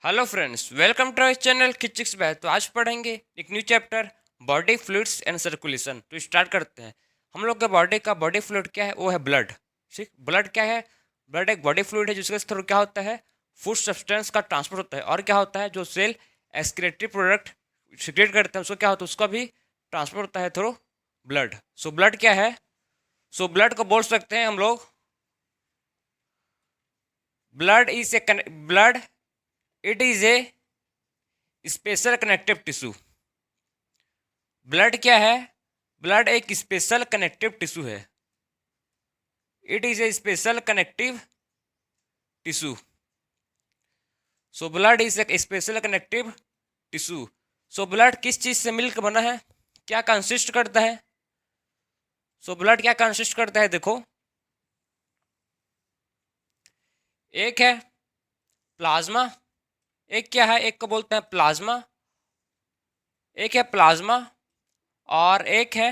Hello friends, welcome to our channel किचिक्स batch. तो आज पढ़ेंगे एक new chapter body fluids and circulation. तो स्टार्ट करते हैं। हम लोग के बॉडी का बॉडी फ्लूइड क्या है? वो है ब्लड। ठीक, ब्लड क्या है? ब्लड एक बॉडी फ्लूइड है जिसके थ्रू क्या होता है? फूड सब्सटेंस का ट्रांसपोर्ट होता है। और क्या होता है? जो सेल एक्सक्रीटरी प्रोडक्ट सिक्रेट करते हैं उसको क्या होता है? उसका भी ट्रांसपोर्ट होता है थ्रू ब्लड। सो ब्लड क्या है? सो ब्लड को बोल सकते हैं हम लोग blood is a blood, it is a special connective tissue. Blood क्या है? ब्लड एक स्पेशल कनेक्टिव टिश्यू है। It is a special connective tissue. So blood is a special connective tissue. So blood किस चीज से मिलकर बना है? क्या कंसिस्ट करता है? सो ब्लड क्या कंसिस्ट करता है? देखो, एक है प्लाज्मा। एक क्या है? एक को बोलते हैं प्लाज्मा। एक है प्लाज्मा और एक है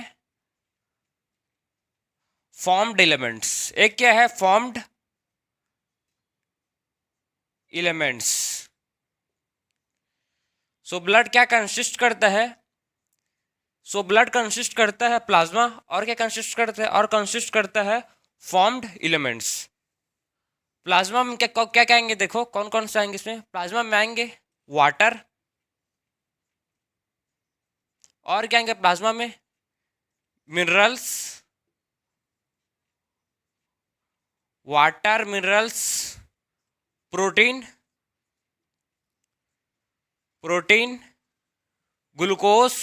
फॉर्म्ड एलिमेंट्स। एक क्या है? Formed elements. सो ब्लड क्या कंसिस्ट करता है? सो ब्लड कंसिस्ट करता है प्लाज्मा और क्या कंसिस्ट करता है? और कंसिस्ट करता है फॉर्म्ड एलिमेंट्स। प्लाज्मा में क्या क्या क्या आएंगे? देखो कौन कौन से आएंगे इसमें। प्लाज्मा में आएंगे वाटर। और क्या आएंगे प्लाज्मा में? Minerals. Water, minerals, protein, protein, glucose,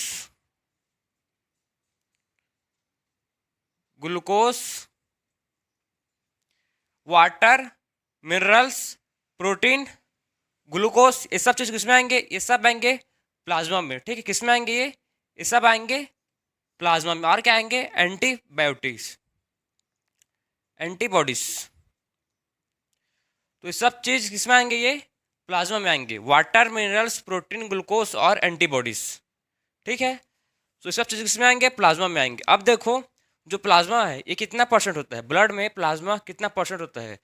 glucose, water, minerals, protein, glucose. ये सब चीज़ किसमें आएंगे? ये सब आएंगे प्लाज्मा में। ठीक है, किसमें आएंगे ये सब आएंगे प्लाज्मा में। और क्या आएंगे? Antibiotics, antibodies. तो ये सब चीज़ किसमें आएंगे? ये प्लाज्मा में आएंगे। वाटर, मिनरल्स, प्रोटीन, ग्लूकोज और एंटीबॉडीज। ठीक है, तो ये सब चीज़ किसमें आएंगे? प्लाज्मा में आएंगे। अब देखो, जो प्लाज्मा है ये कितना परसेंट होता है? ब्लड में प्लाज्मा कितना परसेंट होता है?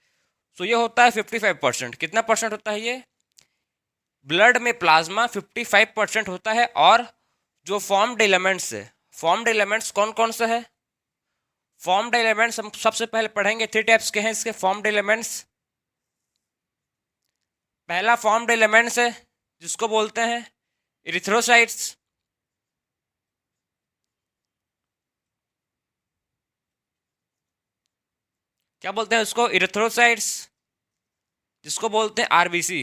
तो ये होता है 55%। कितना परसेंट होता है ये? ब्लड में प्लाज्मा 55% होता है। और जो फॉर्म्ड एलिमेंट्स है, फॉर्म्ड एलिमेंट्स कौन कौन से है? फॉर्म्ड एलिमेंट्स हम सबसे पहले पढ़ेंगे। 3 टाइप्स के हैं इसके फॉर्म्ड एलिमेंट्स। पहला फॉर्म्ड एलिमेंट्स है जिसको बोलते हैं इरिथ्रोसाइट्स। क्या बोलते हैं उसको? इरिथ्रोसाइट्स, जिसको बोलते हैं आरबीसी।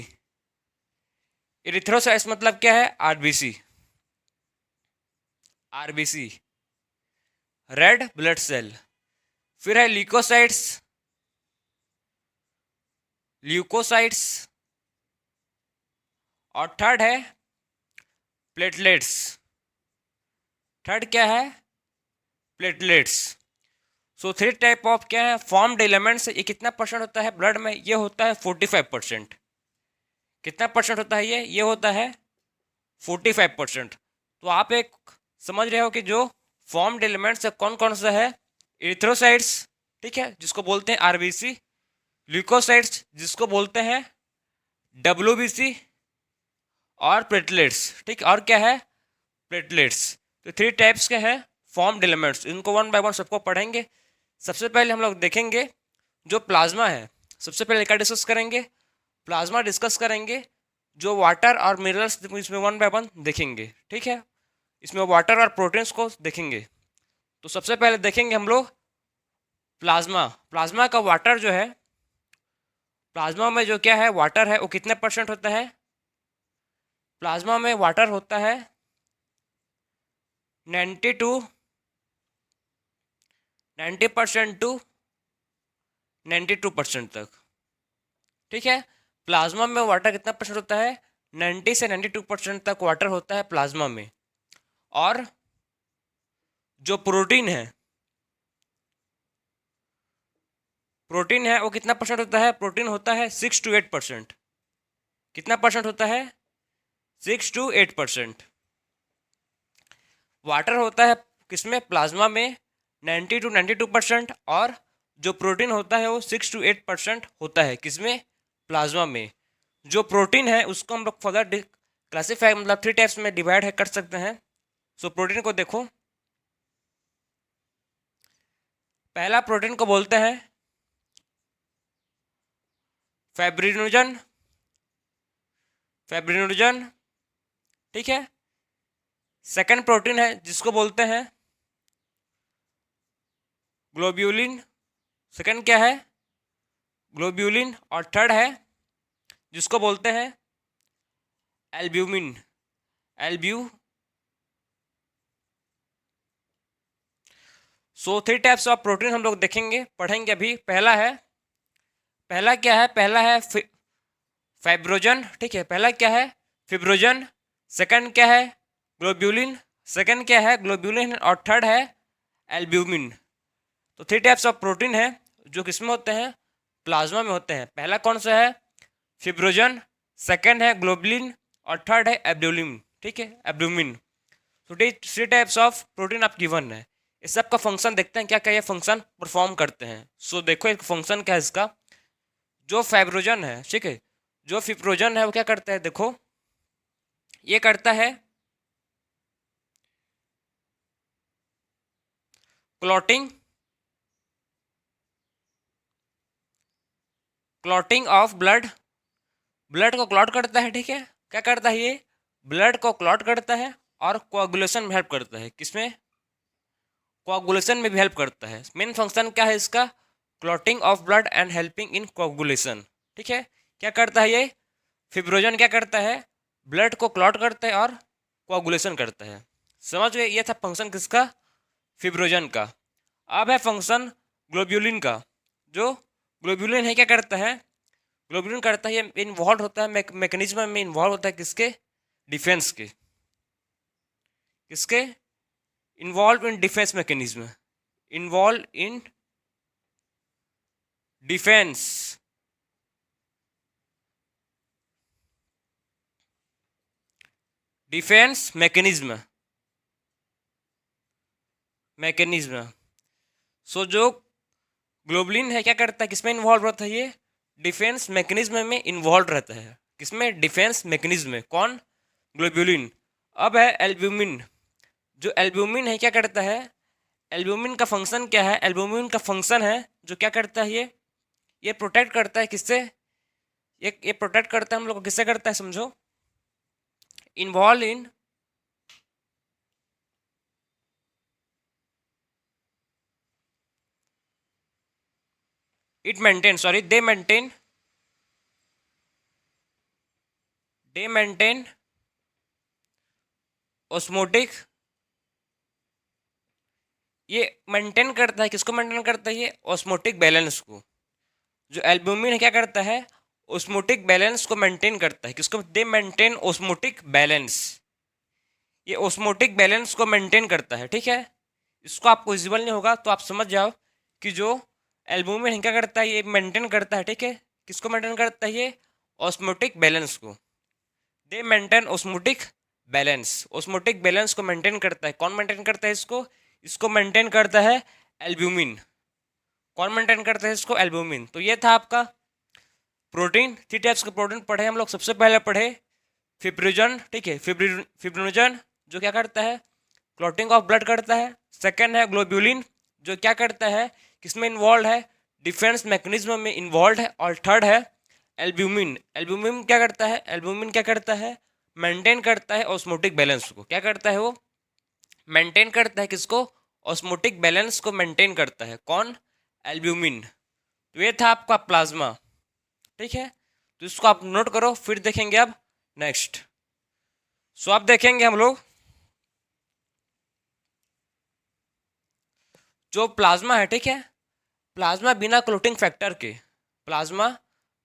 इरिथ्रोसाइट्स मतलब क्या है? RBC. RBC, red blood cell. फिर है ल्यूकोसाइट्स, ल्यूकोसाइट्स। और थर्ड है प्लेटलेट्स। थर्ड क्या है? प्लेटलेट्स। सो 3 टाइप ऑफ क्या है? Formed elements. ये कितना परसेंट होता है ब्लड में? ये होता है 45%। कितना परसेंट होता है ये होता है 45%। तो आप एक समझ रहे हो कि जो फॉर्म्ड एलिमेंट्स है कौन कौन सा है? इरिथ्रोसाइट्स, ठीक है, जिसको बोलते हैं आरबीसी। ल्यूकोसाइट्स, जिसको बोलते हैं डब्ल्यूबीसी। और प्लेटलेट्स। ठीक, और क्या है? प्लेटलेट्स। तो 3 टाइप्स के हैं फॉर्म्ड एलिमेंट्स। इनको वन बाय वन सबको पढ़ेंगे। सबसे पहले हम लोग देखेंगे जो प्लाज्मा है। सबसे पहले क्या डिस्कस करेंगे? प्लाज्मा डिस्कस करेंगे। जो वाटर और मिनरल्स इसमें वन बाय वन देखेंगे। ठीक है, इसमें वाटर और प्रोटीन्स को देखेंगे। तो सबसे पहले देखेंगे हम लोग प्लाज्मा। प्लाज्मा का वाटर जो है, प्लाज्मा में जो क्या है वाटर है वो कितने परसेंट होता है? प्लाज्मा में वाटर होता है 90% टू 92% तक। ठीक है, प्लाज्मा में वाटर कितना परसेंट होता है? 90 से 92% तक वाटर होता है प्लाज्मा में। और जो प्रोटीन है, प्रोटीन है वो कितना परसेंट होता है? प्रोटीन होता है 6 to 8%। कितना परसेंट होता है? 6 to 8%। वाटर होता है किसमें? प्लाज्मा में 90 to 92%। और जो प्रोटीन होता है वो 6 to 8% होता है किसमें? प्लाज्मा में। जो प्रोटीन है उसको हम लोग फर्दर क्लासीफाई मतलब 3 टाइप्स में डिवाइड है कर सकते हैं। सो प्रोटीन को देखो, पहला प्रोटीन को बोलते हैं फाइब्रिनोजन, फाइब्रिनोजन, ठीक है। सेकंड प्रोटीन है जिसको बोलते हैं ग्लोब्यूलिन, सेकंड क्या है ग्लोब्यूलिन, और थर्ड है जिसको बोलते हैं एल्ब्यूमिन, एल्ब्यू। सो 3 टाइप्स ऑफ प्रोटीन हम लोग देखेंगे, पढ़ेंगे अभी। पहला क्या है, पहला है फाइब्रोजन, ठीक है, पहला क्या है फिब्रोजन, सेकंड क्या है ग्लोब्यूलिन, सेकंड क्या है ग्लोब्यूलिन, और थर्ड है एल्ब्यूमिन। तो 3 टाइप्स ऑफ प्रोटीन है जो किसमें होते हैं, प्लाज्मा में होते हैं। पहला कौन सा है फिब्रोजन, सेकंड है ग्लोबुलिन, और थर्ड है एब्ड्यूलिन, ठीक है, एब्ड्यूमिन। तो 3 टाइप्स ऑफ प्रोटीन आप गिवन है। इस सब का फंक्शन देखते हैं क्या क्या ये फंक्शन परफॉर्म करते हैं। सो देखो एक फंक्शन क्या है इसका, जो फाइब्रोजन है, ठीक है, जो फिब्रोजन है वो क्या करता है, देखो ये करता है clotting, clotting of blood, blood को क्लॉट करता है, ठीक है, क्या करता है ये ब्लड को क्लॉट करता है, और कोआगुलेशन में हेल्प करता है। किसमें, कोआगुलेशन में भी हेल्प करता है। मेन फंक्शन क्या है इसका, clotting of blood and helping in coagulation, ठीक है। क्या करता है ये फिब्रोजन, क्या करता है ब्लड को क्लॉट करता है और कोआगुलेशन करता है। समझ गए, ये था फंक्शन किसका, फिब्रोजन का। अब है फंक्शन ग्लोब्यूलिन का। जो ग्लोब्यूलिन है क्या करता है, ग्लोब्यूलिन करता है ये इन्वॉल्व होता है मैकेनिज्म में, इन्वॉल्व होता है किसके, डिफेंस के, किसके involve in defence mechanism, involve in defence, defence mechanism, mechanism. So जो ग्लोबुलिन है क्या करता है, किसमें इन्वॉल्व रहता है ये डिफेंस मैकेनिज्म में इन्वॉल्व रहता है। किसमें, डिफेंस मैकेनिज्म में, कौन ग्लोबुलिन। अब है एल्ब्यूमिन। जो एल्ब्यूमिन है क्या करता है, एल्ब्यूमिन का फंक्शन क्या है, एल्ब्यूमिन का फंक्शन है जो क्या करता है ये प्रोटेक्ट करता है किससे, ये प्रोटेक्ट करता है हम लोग को, किससे करता है समझो, involve in it maintain, sorry they maintain osmotic, ये मेंटेन करता है, किसको मेंटेन करता है ये ऑस्मोटिक बैलेंस को। जो एल्ब्यूमिन है क्या करता है ऑस्मोटिक बैलेंस को मेंटेन करता है। किसको, दे मेंटेन ऑस्मोटिक बैलेंस, ये ऑस्मोटिक बैलेंस को मेंटेन करता है, ठीक है। इसको आपको विजिबल नहीं होगा तो आप समझ जाओ कि जो एल्ब्यूमिन है क्या करता है, ये मेंटेन करता है, ठीक है। किसको मेंटेन करता है ये ऑस्मोटिक बैलेंस को, दे maintain osmotic balance, osmotic balance को मेंटेन करता है। कौन मेंटेन करता है इसको, इसको मेंटेन करता है एल्ब्यूमिन। कौन मेंटेन करता है इसको, एल्ब्यूमिन। तो ये था आपका प्रोटीन। 3 टाइप्स के प्रोटीन पढ़े हम लोग। सबसे पहले पढ़े फिब्रिजन, ठीक है, फिब्रिनोजन जो क्या करता है क्लॉटिंग ऑफ ब्लड करता है। सेकेंड है ग्लोब्यूलिन जो क्या करता है, किसमें इन्वॉल्व है, डिफेंस मैकेनिज्म में इन्वॉल्व है। और थर्ड है एल्ब्यूमिन। एल्ब्यूमिन क्या करता है, एल्ब्यूमिन क्या करता है, मेंटेन करता है ऑस्मोटिक बैलेंस को। क्या करता है वो, मेंटेन करता है किसको, ऑस्मोटिक बैलेंस को मेंटेन करता है। कौन, एल्ब्यूमिन। तो ये था आपका प्लाज्मा, ठीक है। तो इसको आप नोट करो, फिर देखेंगे अब नेक्स्ट। सो अब देखेंगे हम लोग जो प्लाज्मा है, ठीक है। प्लाज्मा बिना क्लोटिंग फैक्टर के, प्लाज्मा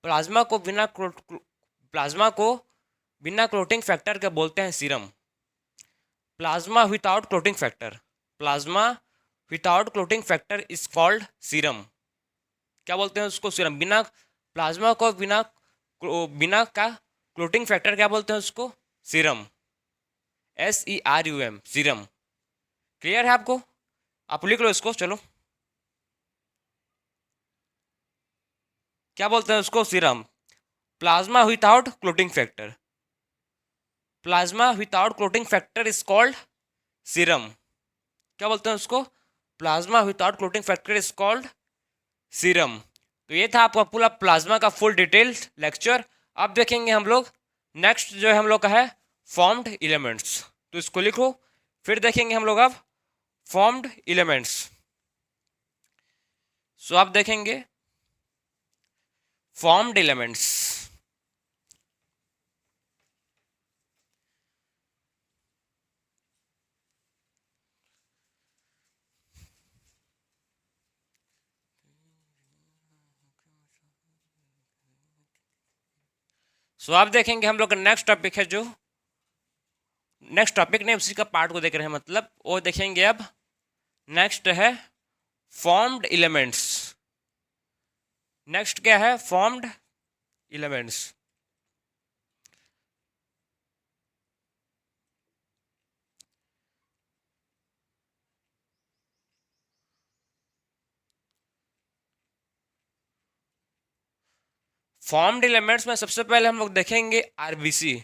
प्लाज्मा को बिना प्लाज्मा को बिना क्लोटिंग फैक्टर के बोलते हैं serum. Plasma without clotting factor, plasma without clotting factor is called serum. क्या बोलते हैं उसको, सीरम। बिना प्लाज्मा को बिना का क्लोटिंग फैक्टर क्या बोलते हैं उसको, सीरम, SERUM, सीरम। क्लियर है आपको, आप लिख लो इसको, चलो क्या बोलते हैं उसको, serum. Plasma without clotting factor, plasma without clotting factor is called serum. क्या बोलते हैं उसको? Plasma without clotting factor is called serum. तो ये था आपका पूरा प्लाज्मा का फुल डिटेल्ड लेक्चर। अब देखेंगे हम लोग नेक्स्ट जो है हम लोग का है फॉर्म्ड एलिमेंट्स। तो इसको लिखो, फिर देखेंगे हम लोग अब फॉर्म्ड एलिमेंट्स। सो आप देखेंगे फॉर्म्ड एलिमेंट्स। सो आप देखेंगे हम लोग का नेक्स्ट टॉपिक है, जो नेक्स्ट टॉपिक ने उसी का पार्ट को देख रहे हैं, मतलब वो देखेंगे अब नेक्स्ट है फॉर्म्ड एलिमेंट्स। नेक्स्ट क्या है? Formed elements. फॉर्म्ड एलिमेंट्स में सबसे पहले हम लोग देखेंगे आरबीसी,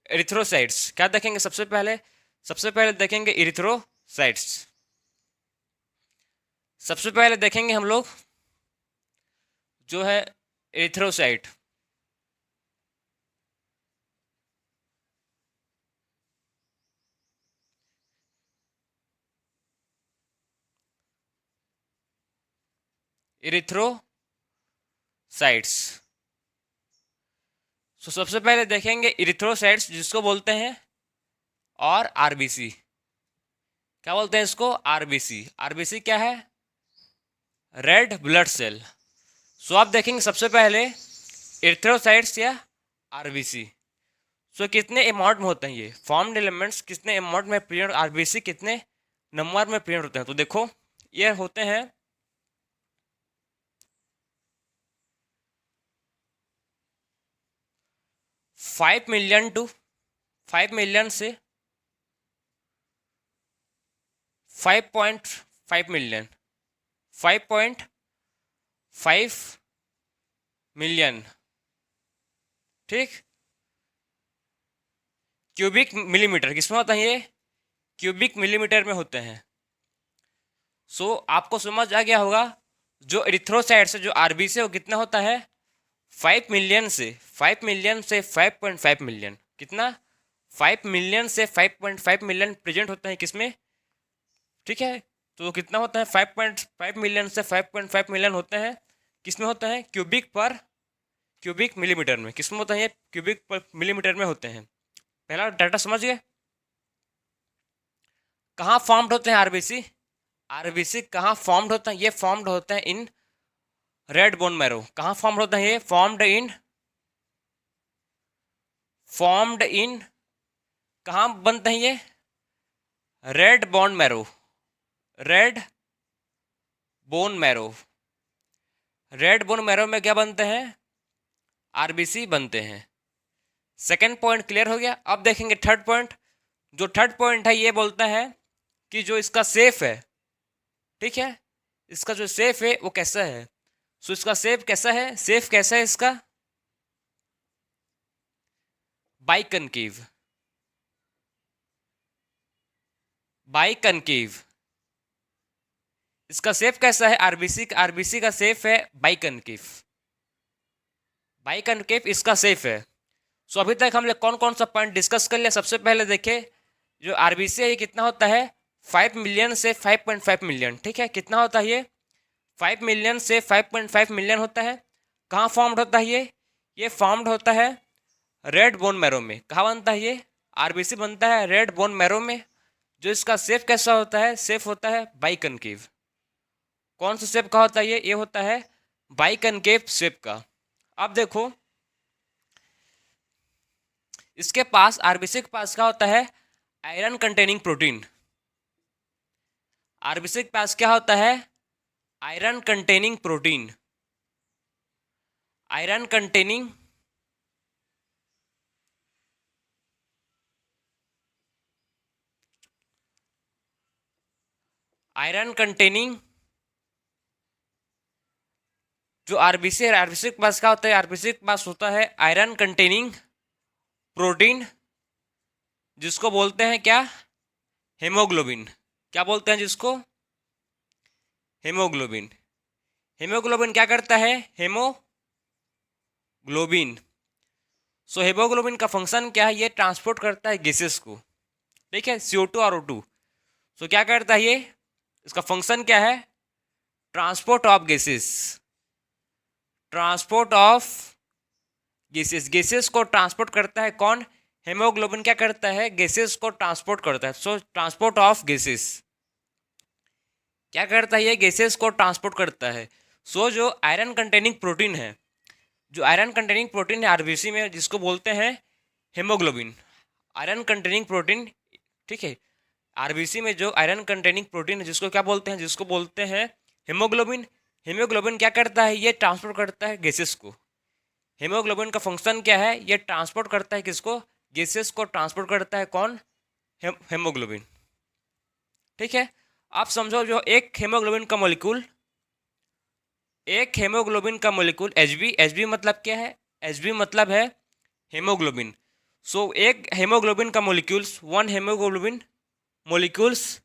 एरिथ्रोसाइट्स। क्या देखेंगे सबसे पहले? सबसे पहले देखेंगे एरिथ्रोसाइट्स। सबसे पहले देखेंगे हम लोग जो है एरिथ्रोसाइट। एरिथ्रोसाइट्स। तो सबसे पहले देखेंगे एरिथ्रोसाइट्स, जिसको बोलते हैं और आरबीसी। क्या बोलते हैं इसको? आरबीसी। आरबीसी क्या है? Red blood cell. सो आप देखेंगे सबसे पहले एरिथ्रोसाइट्स या आरबीसी। सो कितने अमाउंट में होते हैं ये फॉर्म्ड एलिमेंट्स, कितने अमाउंट में प्रेजेंट, आरबीसी कितने नंबर में प्रेजेंट होते हैं? तो देखो ये होते हैं 5 मिलियन टू 5 मिलियन से 5.5 मिलियन, 5.5 मिलियन, ठीक। क्यूबिक मिलीमीटर किसमें होता है? ये क्यूबिक मिलीमीटर में होते हैं। सो आपको समझ आ गया होगा जो एरिथ्रोसाइट्स है, जो आरबीसी है, वो कितना होता है? 5 मिलियन से 5 मिलियन, कितना? 5 मिलियन से 5.5 मिलियन प्रेजेंट होते हैं किसमें? ठीक है, तो वो कितना होता है? 5.5 मिलियन से 5.5 मिलियन होते हैं किसमें होते हैं? क्यूबिक मिलीमीटर में। किसमें होता है? ये क्यूबिक पर मिलीमीटर में होते हैं। पहला डाटा समझ गए। कहाँ फॉर्म्ड होते हैं आरबीसी? आरबीसी कहाँ फॉर्म्ड होता है? ये फॉर्म्ड होता है इन रेड बोन मैरो। कहाँ फॉर्म्ड होता है ये? फॉर्म्ड इन कहाँ बनते हैं ये? Red bone marrow. Red bone marrow. Red bone marrow में क्या बनते हैं? आरबीसी बनते हैं। सेकेंड पॉइंट क्लियर हो गया। अब देखेंगे थर्ड पॉइंट। जो थर्ड पॉइंट है ये बोलता है कि जो इसका सेफ है, ठीक है, इसका जो सेफ है वो कैसा है? सो इसका सेफ कैसा है? सेफ कैसा है इसका? बाइकनकेव। बाइकनकेव। इसका सेफ कैसा है? आरबीसी का सेफ है बाइकनकेव। बाइकनकेव इसका सेफ है। सो अभी तक हमने कौन कौन सा पॉइंट डिस्कस कर लिया? सबसे पहले देखे जो आरबीसी है ये कितना होता है? 5 मिलियन से 5.5 मिलियन, ठीक है। कितना होता है ये? 5 मिलियन से 5.5 मिलियन होता है। कहाँ फॉर्म्ड होता है ये? ये फॉर्म्ड होता है रेड बोन मैरो में। कहाँ बनता है ये? आरबीसी बनता है रेड बोन मैरो में। जो इसका शेप कैसा होता है? शेप होता है बाइकनकेव। कौन सा शेप का होता है ये होता है बाइकनकेव शेप का। अब देखो इसके पास, आरबीसी के पास क्या होता है? Iron containing protein. आरबीसी के पास क्या होता है? Iron containing protein. Iron containing iron containing जो आरबीसी है, आरबीसी के पास क्या होता है, आरबीसी के पास होता है आयरन कंटेनिंग प्रोटीन, जिसको बोलते हैं क्या, हेमोग्लोबिन। क्या बोलते हैं जिसको, हेमोग्लोबिन। हेमोग्लोबिन क्या करता है, हेमोग्लोबिन। सो हेमोग्लोबिन का फंक्शन क्या है, ये ट्रांसपोर्ट करता है गैसेस को, ठीक है, CO2 और O2। सो क्या करता है ये, इसका फंक्शन क्या है, transport of gases, transport of gases. Gases को ट्रांसपोर्ट करता है कौन, हेमोग्लोबिन क्या करता है, गैसेस को ट्रांसपोर्ट करता है। सो ट्रांसपोर्ट ऑफ गैसेस, क्या करता है ये, गैसेस को ट्रांसपोर्ट करता है। सो जो आयरन कंटेनिंग प्रोटीन है, जो आयरन कंटेनिंग प्रोटीन है आरबीसी में, जिसको बोलते हैं हेमोग्लोबिन, आयरन कंटेनिंग प्रोटीन, ठीक है। आरबीसी में जो आयरन कंटेनिंग प्रोटीन है, जिसको क्या बोलते हैं, जिसको बोलते हैं हेमोग्लोबिन। हेमोग्लोबिन क्या करता है, ये ट्रांसपोर्ट करता है गैसेस को। हेमोग्लोबिन का फंक्शन क्या है, ये ट्रांसपोर्ट करता है किसको, गैसेस को ट्रांसपोर्ट करता है कौन, हेमोग्लोबिन, ठीक है। आप समझो जो एक हेमोग्लोबिन का मॉलिक्यूल, एक हेमोग्लोबिन का मॉलिक्यूल एचबी मतलब क्या है, एचबी मतलब है हेमोग्लोबिन। सो एक हेमोग्लोबिन का मॉलिक्यूल्स, वन हेमोग्लोबिन मॉलिक्यूल्स,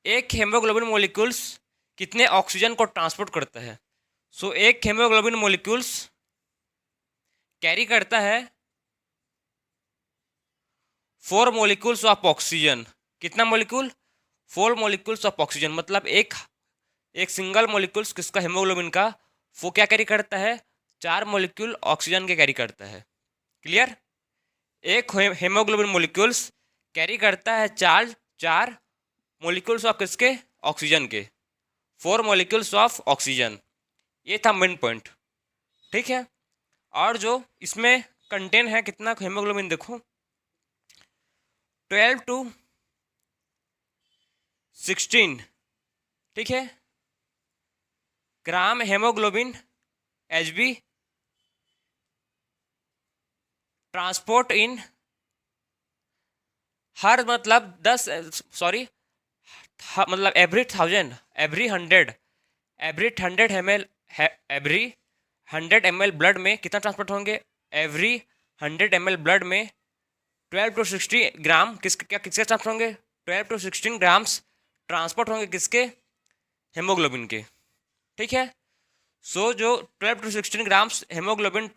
एक हेमोग्लोबिन मॉलिक्यूल्स कितने ऑक्सीजन को ट्रांसपोर्ट करता है। सो एक हेमोग्लोबिन मॉलिक्यूल्स कैरी करता है 4 मॉलिक्यूल्स ऑफ ऑक्सीजन। कितना मॉलिक्यूल, 4 मॉलिक्यूल्स ऑफ ऑक्सीजन। मतलब एक सिंगल मॉलिक्यूल्स किसका, हेमोग्लोबिन का, वो क्या कैरी करता है, 4 मॉलिक्यूल ऑक्सीजन के कैरी करता है। क्लियर, एक हेमोग्लोबिन मॉलिक्यूल्स कैरी करता है चार मॉलिक्यूल्स ऑफ किसके, ऑक्सीजन के, 4 मॉलिक्यूल्स ऑफ ऑक्सीजन। ये था मेन पॉइंट, ठीक है। और जो इसमें कंटेन है कितना हेमोग्लोबिन, देखो 12 to 16, ठीक है, ग्राम हेमोग्लोबिन एचबी ट्रांसपोर्ट इन हर, मतलब 10, सॉरी, मतलब every 1000, every 100, every 100 ml, every 100 ml blood में कितना ट्रांसपोर्ट होंगे, एवरी 100 ml ब्लड में 12 to 16 ग्राम किसके ट्रांसपोर्ट होंगे, 12 to 16 ग्राम्स ट्रांसपोर्ट होंगे किसके, हेमोग्लोबिन के, ठीक है। सो जो 12 to 16 grams haemoglobin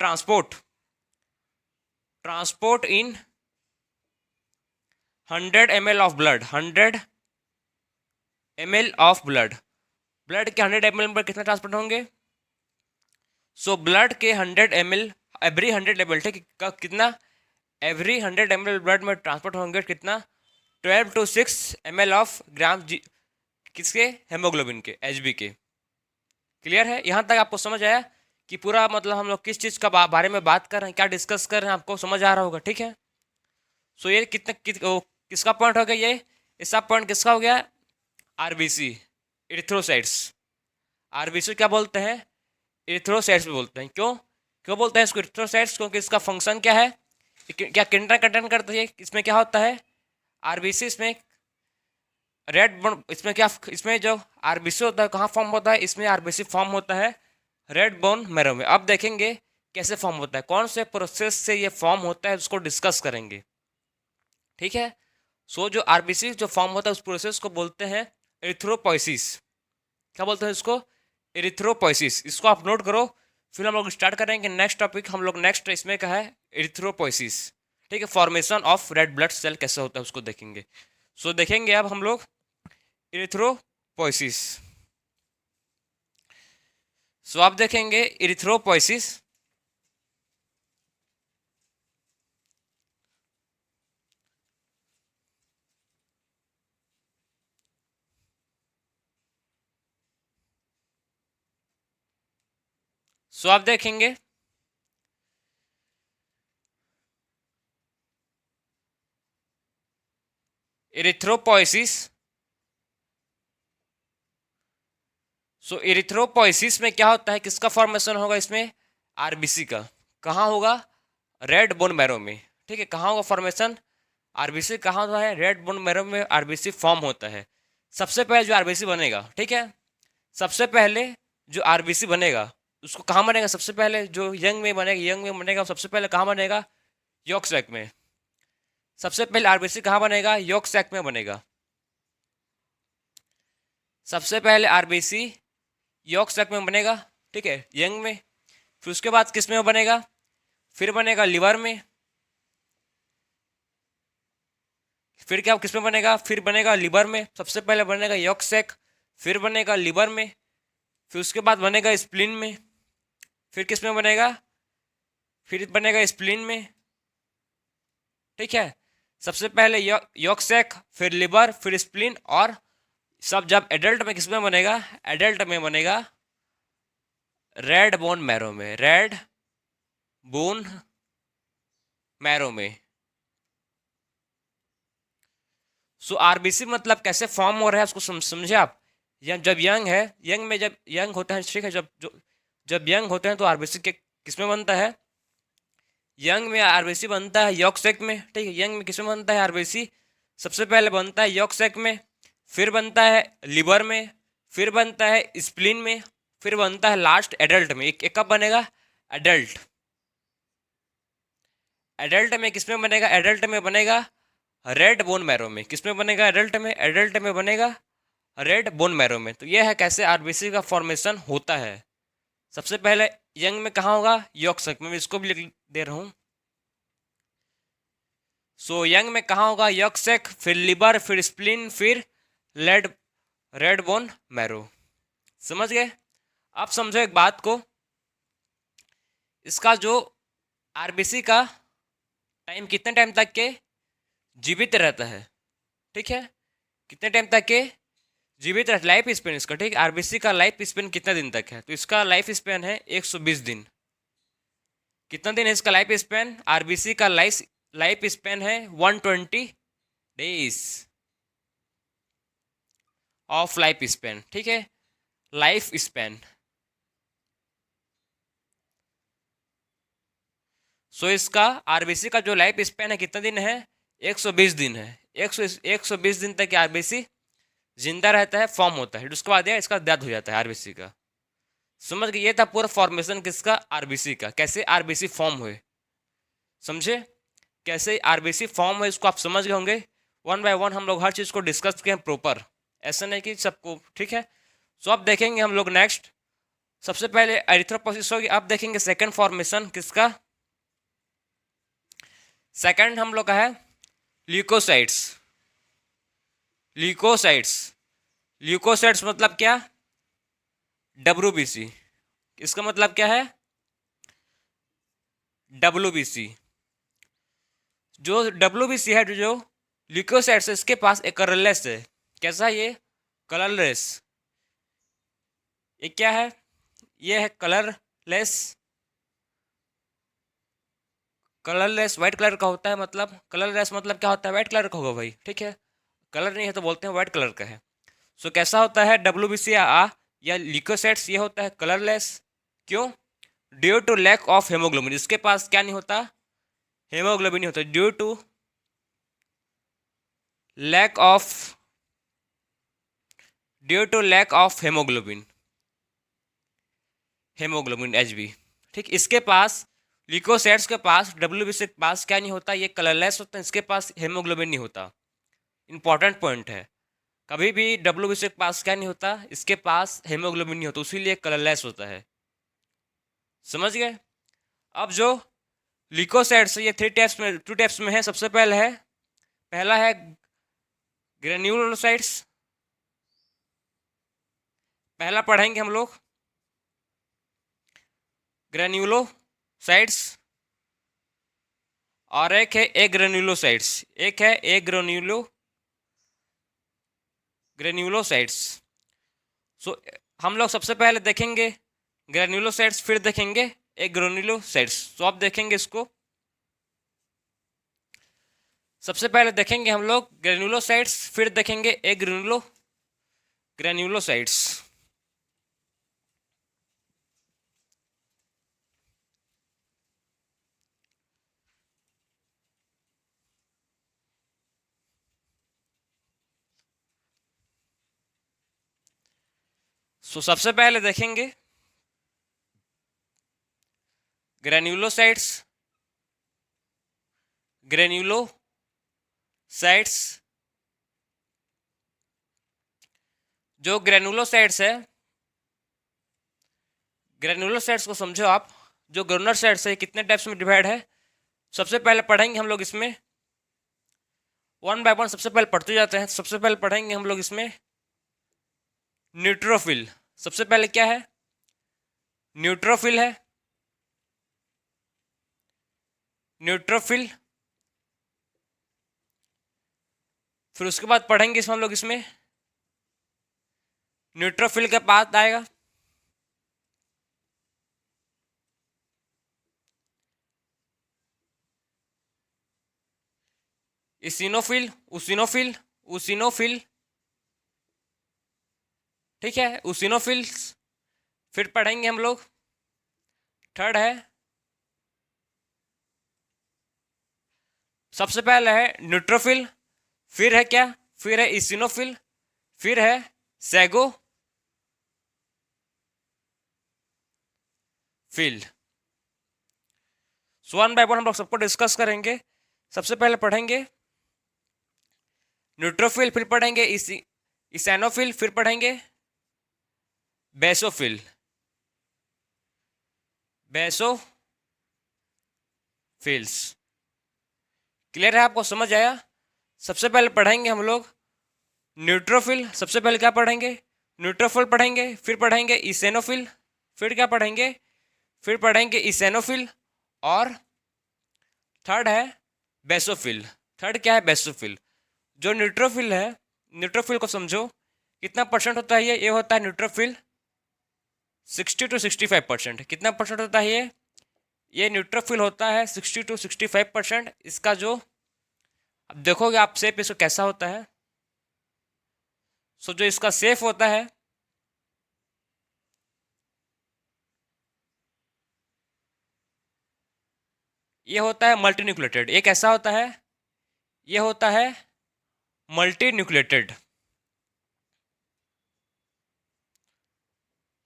transport in 100 ml of blood, 100 ml of blood, blood के 100 ml पर कितना ट्रांसपोर्ट होंगे। सो ब्लड के 100 ml एवरी 100 ml, ठीक, कितना, एवरी 100 ml ब्लड में ट्रांसपोर्ट होंगे कितना, 12 to 6 ml ऑफ ग्राम किसके, हेमोग्लोबिन के, एचबी के। क्लियर है, यहाँ तक आपको समझ आया कि पूरा मतलब हम लोग किस चीज़ का बारे में बात कर रहे हैं, क्या डिस्कस कर रहे हैं, आपको समझ आ रहा होगा, ठीक है। सो ये किसका पॉइंट हो गया, ये सब पॉइंट किसका हो गया, आरबीसी, एरिथ्रोसाइट्स। आरबीसी क्या बोलते हैं, एरिथ्रोसाइट्स भी बोलते हैं। क्यों बोलते हैं इसको एरिथ्रोसाइट्स, क्योंकि इसका फंक्शन क्या है, क्या कंटेंट करता है, इसमें क्या होता है, आरबीसी इसमें रेड बोन, इसमें क्या, इसमें जो आरबीसी होता है कहाँ फॉर्म होता है, इसमें आरबीसी फॉर्म होता है रेड बोन मैरो में। अब देखेंगे कैसे फॉर्म होता है, कौन से प्रोसेस से ये फॉर्म होता है, उसको डिस्कस करेंगे, ठीक है। सो जो आरबीसी जो फॉर्म होता है उस प्रोसेस को बोलते हैं एरिथ्रोपोइसिस। क्या बोलते हैं इसको, एरिथ्रोपोइसिस। इसको आप नोट करो, फिर हम लोग स्टार्ट करेंगे नेक्स्ट टॉपिक। हम लोग नेक्स्ट इसमें का है एरिथ्रोपोइसिस, ठीक है, formation of red blood cell कैसे होता है उसको देखेंगे। सो देखेंगे अब हम लोग एरिथ्रोपोइसिस। सो आप देखेंगे एरिथ्रोपोइसिस, सो आप देखेंगे एरिथ्रोपोइसिस। सो एरिथ्रोपोइसिस में क्या होता है, किसका फॉर्मेशन होगा इसमें, आरबीसी का। कहाँ होगा, रेड बोन मैरो में, ठीक है। कहाँ होगा फॉर्मेशन, आरबीसी कहाँ होता है, रेड बोन मैरो में आरबीसी फॉर्म होता है। सबसे पहले जो आरबीसी बनेगा, ठीक है, सबसे पहले जो आरबीसी बनेगा उसको कहाँ बनेगा, सबसे पहले जो यंग में बनेगा, सबसे पहले कहाँ बनेगा, यॉर्क सैक में। सबसे पहले आरबीसी कहाँ बनेगा, यॉर्क सैक में बनेगा। सबसे पहले आरबीसी यॉर्क सैक में बनेगा, ठीक है, यंग में। फिर उसके बाद किस में बनेगा, फिर बनेगा लिवर में। फिर क्या किस में बनेगा, फिर बनेगा लिवर में। सबसे पहले बनेगा यॉर्क सैक, फिर बनेगा लिवर में, फिर उसके बाद बनेगा स्प्लीन में। फिर किस में बनेगा, फिर बनेगा स्प्लीन में, ठीक है। सबसे पहले यॉर्क सैक, फिर लिवर, फिर स्प्लीन, और सब जब एडल्ट में किस में बनेगा, एडल्ट में बनेगा रेड बोन मैरो में, रेड बोन मैरो में। सो आरबीसी मतलब कैसे फॉर्म हो रहा है उसको समझे आप। जब यंग है, यंग में जब यंग होता है, ठीक है, जब यंग होते हैं तो आरबीसी के किस में बनता है, यंग में आरबीसी बनता है यॉर्क सैक में, ठीक है। यंग में किस में बनता है आरबीसी, सबसे पहले बनता है यॉर्क सैक में, फिर बनता है लिवर में, फिर बनता है स्प्लीन में, फिर बनता है लास्ट एडल्ट में। एक कब बनेगा, एडल्ट। एडल्ट में किस में बनेगा, एडल्ट में बनेगा रेड बोन मैरो में। किस में बनेगा, एडल्ट में, एडल्ट में बनेगा रेड बोन मैरो में। तो यह है कैसे आरबीसी का फॉर्मेशन होता है। सबसे पहले यंग में कहाँ होगा, यॉर्क सैक में। मैं इसको भी लिख दे रहा हूँ। सो यंग में कहाँ होगा, यॉर्क सैक, फिर लिवर, फिर स्प्लीन, फिर रेड रेड बोन मैरो। समझ गए। आप समझो एक बात को, इसका जो आरबीसी का टाइम कितने टाइम तक के जीवित रहता है, ठीक है, कितने टाइम तक के जीवित रहता, लाइफ स्पेन इसका, ठीक है। आरबीसी का लाइफ स्पेन कितना दिन तक है, तो इसका लाइफ स्पेन है 120 दिन। कितना दिन है इसका लाइफ स्पेन, आरबीसी का लाइफ स्पेन है 120 डेज ऑफ लाइफ स्पेन, ठीक है, लाइफ स्पेन। सो इसका आरबीसी का जो लाइफ स्पेन है कितना दिन है, 120 दिन है। 120 दिन तक आरबीसी जिंदा रहता है, फॉर्म होता है, उसके बाद इसका डेथ हो जाता है आरबीसी का। समझ गए, ये था पूरा फॉर्मेशन किसका, आरबीसी का, कैसे आरबीसी फॉर्म हुए। समझे कैसे आरबीसी फॉर्म हुए, इसको आप समझ गए होंगे। वन बाय वन हम लोग हर चीज़ को डिस्कस किए हैं प्रॉपर, ऐसा नहीं कि सबको, ठीक है। सो अब देखेंगे हम लोग नेक्स्ट, सबसे पहले एरिथ्रोपोसिस होगी। अब देखेंगे सेकंड फॉर्मेशन किसका, सेकंड हम लोग का है ल्यूकोसाइट्स। ल्यूकोसाइट्स, ल्यूकोसाइट्स मतलब क्या, डब्ल्यूबीसी। इसका मतलब क्या है, डब्ल्यूबीसी। जो डब्ल्यूबीसी है, जो ल्यूकोसाइट्स है, इसके पास एक कलरलेस है। कैसा ये, कलरलेस। ये क्या है, ये है कलरलेस। कलरलेस वाइट कलर का होता है, मतलब कलरलेस मतलब क्या होता है, वाइट कलर का होगा भाई, ठीक है। कलर नहीं है तो बोलते हैं वाइट कलर का है। सो कैसा होता है डब्ल्यूबीसी या ल्यूकोसाइट्स, ये होता है कलरलेस। क्यों, due to lack of haemoglobin. इसके पास क्या नहीं होता, हेमोग्लोबिन नहीं होता, due to lack of, due to lack of haemoglobin, haemoglobin HB, ठीक। इसके पास ल्यूकोसाइट्स के पास, डब्ल्यूबीसी के पास क्या नहीं होता, ये कलरलेस होता है, इसके पास हेमोग्लोबिन नहीं होता। इंपॉर्टेंट पॉइंट है, कभी भी डब्ल्यूबीसी के पास क्या नहीं होता, इसके पास हेमोग्लोबिन नहीं होता, इसीलिए कलरलेस होता है। समझ गए। अब जो ल्यूकोसाइट्स, ये थ्री टाइप्स में, टू टाइप्स में है। सबसे पहले है, पहला है ग्रेन्युलोसाइट्स, पहला पढ़ेंगे हम लोग ग्रेन्युलोसाइट्स, और एक है एग्रेन्युलोसाइट्स, एक है ग्रेन्युलोसाइट्स। सो हम लोग सबसे पहले देखेंगे ग्रेन्युलोसाइट्स, फिर देखेंगे एग्रेन्युलोसाइट्स। तो आप देखेंगे इसको, सबसे पहले देखेंगे हम लोग ग्रेन्युलोसाइट्स, फिर देखेंगे ग्रेन्युलोसाइट्स। सबसे पहले देखेंगे ग्रेन्युलोसाइट्स। ग्रेन्युलोसाइट्स, जो ग्रेनुलोसाइट्स है, ग्रेनुलोसाइट्स को समझो आप। जो ग्रेनुलोसाइट्स है कितने टाइप्स में डिवाइड है, सबसे पहले पढ़ेंगे हम लोग इसमें वन बाय वन, सबसे पहले पढ़ते जाते हैं। सबसे पहले पढ़ेंगे हम लोग इसमें न्यूट्रोफिल। सबसे पहले क्या है, न्यूट्रोफिल है। न्यूट्रोफिल, फिर उसके बाद पढ़ेंगे इसमें हम लोग इसमें न्यूट्रोफिल के बाद आएगा इसिनोफिल, उसिनोफिल, उसिनोफिल, ठीक है, उसिनोफिल। फिर पढ़ेंगे हम लोग थर्ड है, सबसे पहले है न्यूट्रोफिल, फिर है क्या, फिर है इसिनोफिल, फिर है सैगो फिल। सो वन बाय वन हम लोग सबको डिस्कस करेंगे। सबसे पहले पढ़ेंगे न्यूट्रोफिल, फिर पढ़ेंगे इसेनोफिल, फिर पढ़ेंगे बेसोफिल। बेसोफिल्स क्लियर है, आपको समझ आया। सबसे पहले पढ़ेंगे हम लोग न्यूट्रोफिल। सबसे पहले क्या पढ़ेंगे, न्यूट्रोफिल पढ़ेंगे, फिर पढ़ेंगे इसेनोफिल, फिर क्या पढ़ेंगे, फिर पढ़ेंगे इसेनोफिल, और थर्ड है बेसोफिल। थर्ड क्या है, बेसोफिल। जो न्यूट्रोफिल है, न्यूट्रोफिल को समझो कितना परसेंट होता है ये होता है न्यूट्रोफिल 60 to 65%। कितना परसेंट होता है ये न्यूट्रोफिल होता है 60 to 65%। इसका जो अब देखोगे आप शेप इसको कैसा होता है। सो जो इसका शेप होता है, ये होता है मल्टी न्यूक्लिएटेड। ये कैसा होता है, ये होता है multi nucleated.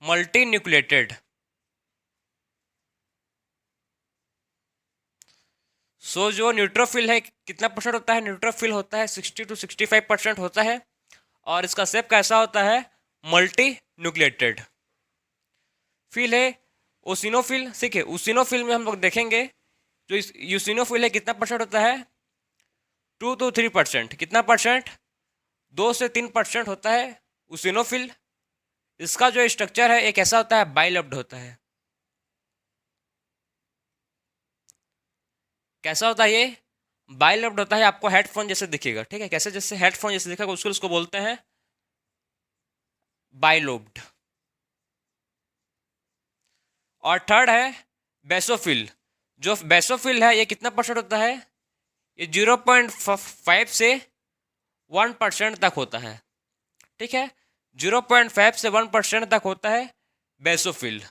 Multi nucleated. So जो न्यूट्रोफिल है कितना परसेंट होता है, न्यूट्रोफिल होता है 60 to 65% होता है, और इसका शेप कैसा होता है, मल्टी न्यूक्लिएटेड। फिल है ओसिनोफिल, ठीक है। ओसिनोफिल में हम लोग देखेंगे जो यूसिनोफिल है कितना परसेंट होता है, 2 to 3%। कितना परसेंट, 2 से 3% होता है ओसिनोफिल। इसका जो स्ट्रक्चर है एक ऐसा होता है, बाइलोब्ड होता है। कैसा होता है ये, बाइलोब्ड होता है। आपको हेडफोन जैसे दिखेगा, ठीक है, कैसे, जैसे हेडफोन जैसे दिखेगा उसको बोलते हैं बाइलोब्ड। और थर्ड है बेसोफिल। जो बेसोफिल है ये कितना परसेंट होता है, ये 0.5 से 1% तक होता है, ठीक है। 0.5 से 1% तक होता है बेसोफिल।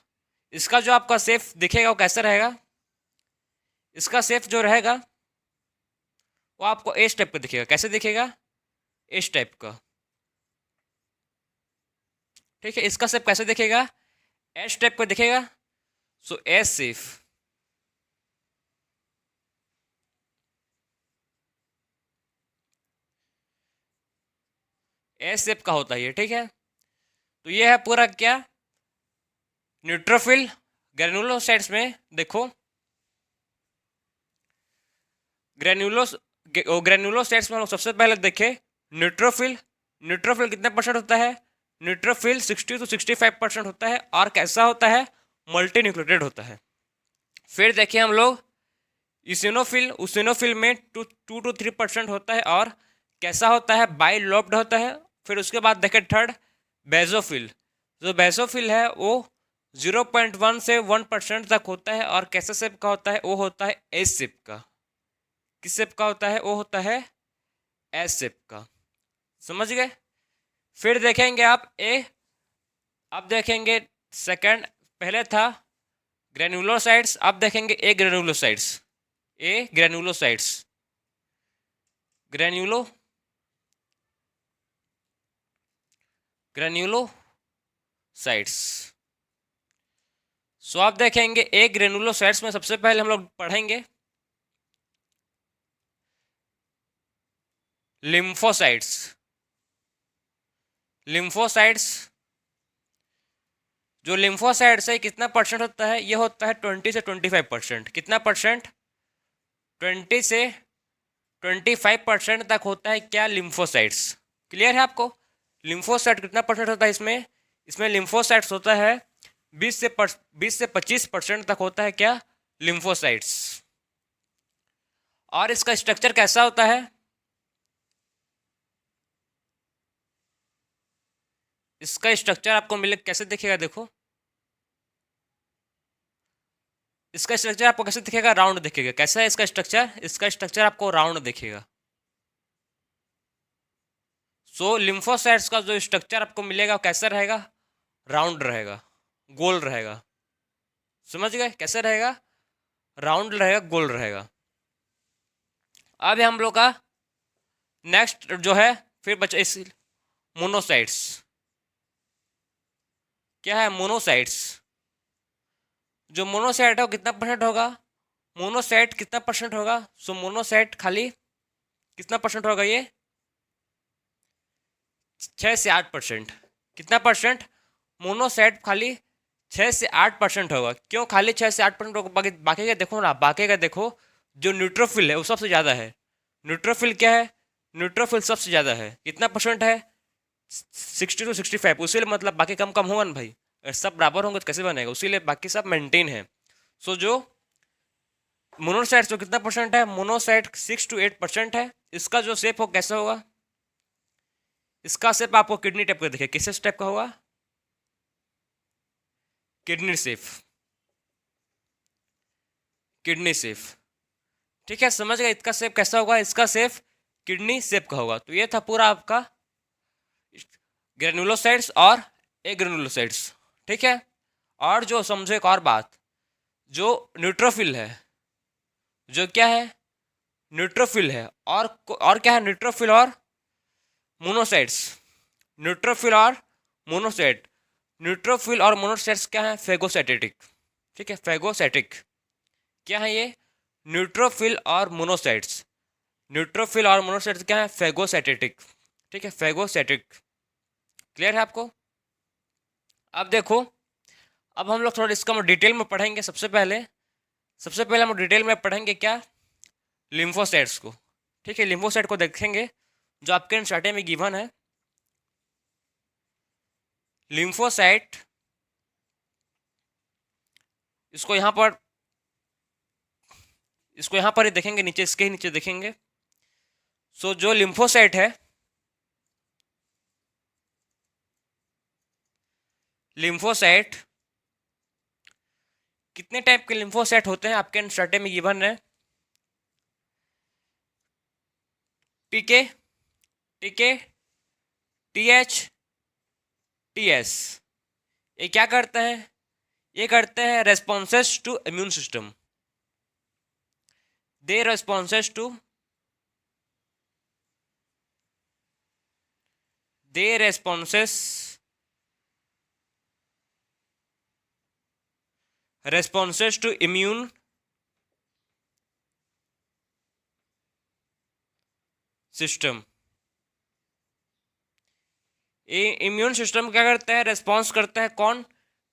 इसका जो आपका शेप दिखेगा वो कैसा रहेगा, इसका शेप जो रहेगा वो आपको एस टाइप का दिखेगा। कैसे दिखेगा, एस टाइप का, ठीक है। इसका शेप कैसे दिखेगा, एस टाइप का दिखेगा। सो एस शेप, एस शेप का होता है ये, ठीक है। तो ये है पूरा क्या, न्यूट्रोफिल। ग्रेनुलोसाइट्स में देखो ग्रेनुलोसाइट्स में हम लोग सबसे पहले देखे न्यूट्रोफिल। न्यूट्रोफिल कितने परसेंट होता है, न्यूट्रोफिल 60 to 65% होता है, और कैसा होता है, मल्टी न्यूक्लिएटेड होता है। फिर देखिए हम लोग इसिनोफिल। उसिनोफिल में 2 to 3% होता है, और कैसा होता है, बाइलोब्ड होता है। फिर उसके बाद देखें थर्ड बेसोफिल। जो बेसोफिल है वो 0.1 से 1% तक होता है, और कैसे शेप का होता है, वो होता है एस शेप का। किस शेप का होता है, वो होता है एस शेप का। समझ गए। फिर देखेंगे आप ए, अब देखेंगे सेकंड, पहले था ग्रेनुलोसाइट्स, अब देखेंगे ए ग्रेनुलोसाइट्स। ए ग्रेनुलोसाइट्स, ग्रेन्यूलोसाइट्स साइट्स। सो आप देखेंगे ए ग्रेनुलोसाइट्स में सबसे पहले हम लोग पढ़ेंगे लिम्फोसाइट्स। लिम्फोसाइट्स, जो लिम्फोसाइट्स है कितना परसेंट होता है, ये होता है 20 से 25%। कितना परसेंट? 20 से 25% तक होता है क्या, लिम्फोसाइट्स। क्लियर है आपको? लिम्फोसाइट कितना परसेंट होता है इसमें? इसमें लिम्फोसाइट्स होता है 20 से 25% तक होता है क्या, लिम्फोसाइट्स। और इसका स्ट्रक्चर कैसा होता है? इसका स्ट्रक्चर आपको मिले कैसे दिखेगा, देखो इसका स्ट्रक्चर आपको कैसे दिखेगा, राउंड दिखेगा। कैसा है इसका स्ट्रक्चर? इसका स्ट्रक्चर आपको राउंड दिखेगा। सो लिम्फोसाइट्स का जो स्ट्रक्चर आपको मिलेगा वो कैसा रहेगा, राउंड रहेगा, गोल रहेगा। समझ गए कैसे रहेगा? राउंड रहेगा, गोल रहेगा। अब हम लोग का नेक्स्ट जो है फिर बचा इस मोनोसाइट्स। क्या है मोनोसाइट्स? जो मोनोसाइट है वो कितना परसेंट होगा? मोनोसाइट कितना परसेंट होगा? सो मोनोसाइट खाली कितना परसेंट होगा ये? 6 से 8%। कितना परसेंट? मोनोसाइट खाली 6 से 8% होगा। क्यों खाली 6 से 8% होगा? बाकी बाकी का देखो ना, बाकी का देखो, जो न्यूट्रोफिल है वो सबसे ज़्यादा है। न्यूट्रोफिल क्या है? न्यूट्रोफिल सबसे ज़्यादा है। कितना परसेंट है? 60 to 65। उसीलिए मतलब बाकी कम कम होगा ना भाई, अगर सब बराबर होंगे तो कैसे बनेगा, उसीलिए बाकी सब मेंटेन है। सो जो मोनोसाइट जो कितना परसेंट है? मोनोसाइट 6 to 8% है। इसका जो शेप हो कैसा होगा? इसका शेप आपको किडनी टाइप का दिखे। किस टाइप का होगा? Kidney shape. किडनी शेप, ठीक है, समझ गए। इसका शेप कैसा होगा? इसका शेप किडनी शेप का होगा। तो ये था पूरा आपका ग्रेनुलोसाइट्स और एग्रेनुलोसाइट्स, ठीक है। और जो समझो एक और बात, जो न्यूट्रोफिल है, जो क्या है, न्यूट्रोफिल है, और क्या है, न्यूट्रोफिल और मोनोसाइट्स। न्यूट्रोफिल और मोनोसाइट। न्यूट्रोफिल और मोनोसाइट्स क्या है? फेगोसाइटेटिक, ठीक है, फेगोसाइटिक। क्या है ये? न्यूट्रोफिल और मोनोसाइट्स। न्यूट्रोफिल और मोनोसाइट्स क्या है? फेगोसाइटेटिक, ठीक है, फेगोसाइटिक। क्लियर है आपको? अब देखो, अब हम लोग थोड़ा इसका डिटेल में पढ़ेंगे। सबसे पहले हम डिटेल में पढ़ेंगे क्या, लिम्फोसाइट्स को, ठीक है। लिम्फोसाइट को देखेंगे जो आपके एनसीईआरटी में गिवन है। लिम्फोसाइट, इसको यहाँ पर ही देखेंगे, नीचे इसके ही नीचे देखेंगे। सो जो लिम्फोसाइट है, लिम्फोसाइट कितने टाइप के लिम्फोसाइट होते हैं आपके एनसीईआरटी में गिवन है? टीके, टीके, टीएच, टीएस। ये क्या करते हैं? ये करते हैं responses to immune system. They responses to they responses to immune system. ये इम्यून सिस्टम क्या करता है? रेस्पॉन्स करता है। कौन?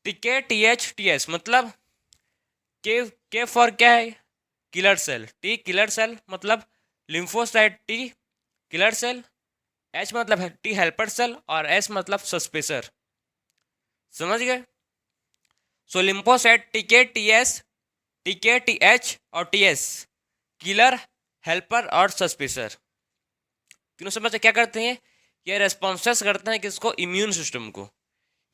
टीके, टीएच, टीएस। मतलब के फॉर क्या है? Killer cell. T killer cell मतलब lymphocyte T killer cell. H मतलब है टी हेल्पर सेल, और एस मतलब सस्पेसर। समझ गए? So lymphocyte TK, TS, TK, TH और टीएस, किलर, हेल्पर और सस्पेसर, तीनों समझ क्या करते हैं? ये रेस्पॉन्सेस करते हैं किसको? इम्यून सिस्टम को।